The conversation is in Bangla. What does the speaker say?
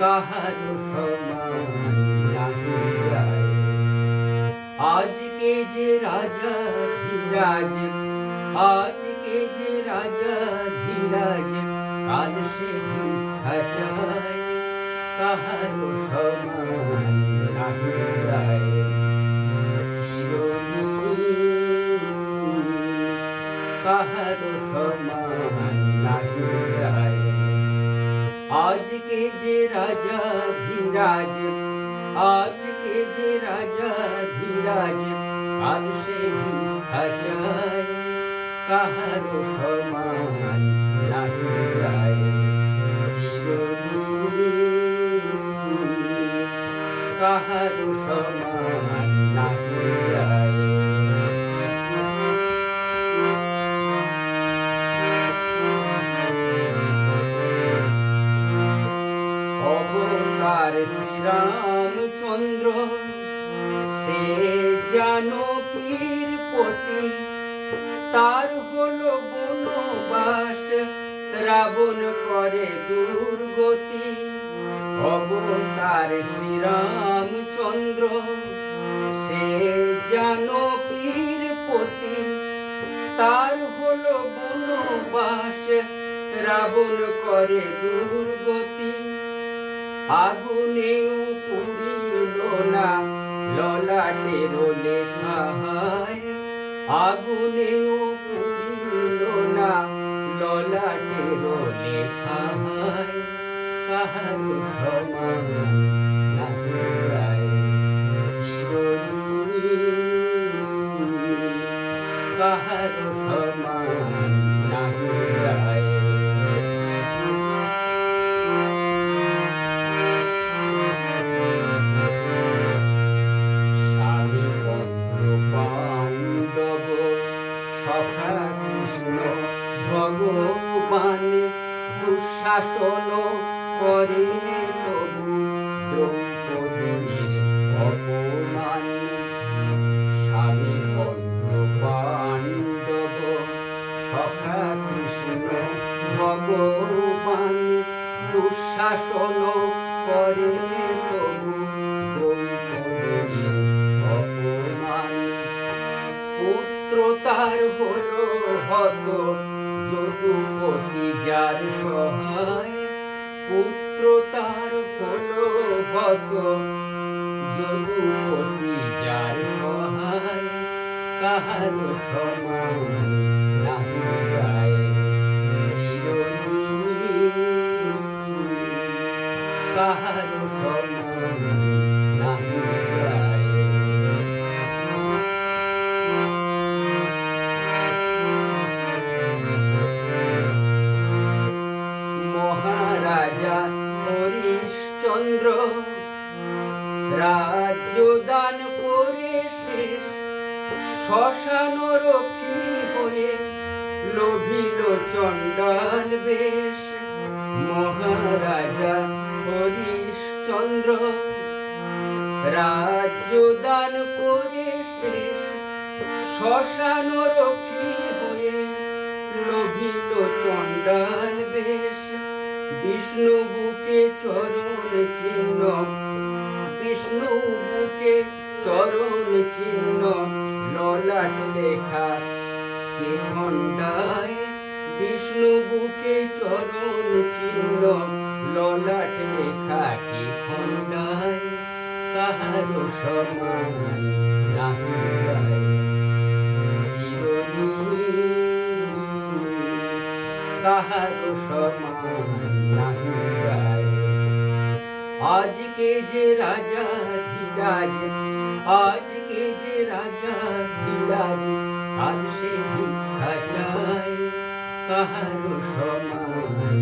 কাহারো সমান নাহি যায়। আজকে যে রাজা ধীরাজ, আজকে যে রাজা ধীরাজ, কাল সে ভিক্ষা চায়, কাহারো সমান নাহি যায়। চিরদিন কাহারো সমান নাহি যায়। আজকে যে রাজা ধীরাজ, আজকে যে রাজা ধীরাজ, কাল সে ভিক্ষা চায়, কাহারো সমান নাহি যায়। চিরদিন কাহারো সমান নাহি যায়। অবতার শ্রীরামচন্দ্র, সে জানকীর পতি, তার হলো বনবাস, রাবণ করে দুর্গতি। অবতার শ্রীরামচন্দ্র, সে জানকীর পতি, তার হলো বনবাস, রাবণ করে দুর্গতি। আগুনেও পুড়িল না ললাটের লেখায়, আগুনেও পুড়িল না ললাটের লেখায়, কাহারো সমান নাহি যায়। চিরদিন কাহারো সমান নাহি যায়। ভগবান দুঃশাসন করে তবু দ্রৌপদীর অপমান। স্বামী পঞ্চ পাণ্ডব সখা কৃষ্ণ ভগবান দুঃশাসন করে তবু দ্রৌপদীর অপমান। পুত্র তার হলো হত, যদুপতি যার সহায়, পুত্র তার হলো হত, যদুপতি যার সহায়, কাহারো সমান নাহি যায়। চিরদিন কাহারো সমান নাহি যায়। মহারাজা হরিশ্চন্দ্র রাজ্য দান করে শেষ, শ্মশান রক্ষী হয়ে লোভিল চণ্ডাল বেশ। মহারাজা হরিশ্চন্দ্র রাজ্য দান করে শেষ, শ্মশান রক্ষী হয়ে লোভিল চণ্ডাল বেশ। বিষ্ণু বুকে চরণ চিহ্ন, বিষ্ণু বুকে চরণ চিহ্ন, ললাট লেখা কে খণ্ডায়। বিষ্ণু বুকে চরণ চিহ্ন, ললাট লেখা কে খণ্ডায়, কাহারো সমান নাহি যায়। চিরদিন কাহারো সমান নাহি যায়। আজকে যে রাজা ধীরাজ, আজকে যে রাজা ধীরাজ, কাল সে ভিক্ষা চায়, কাহারো সমান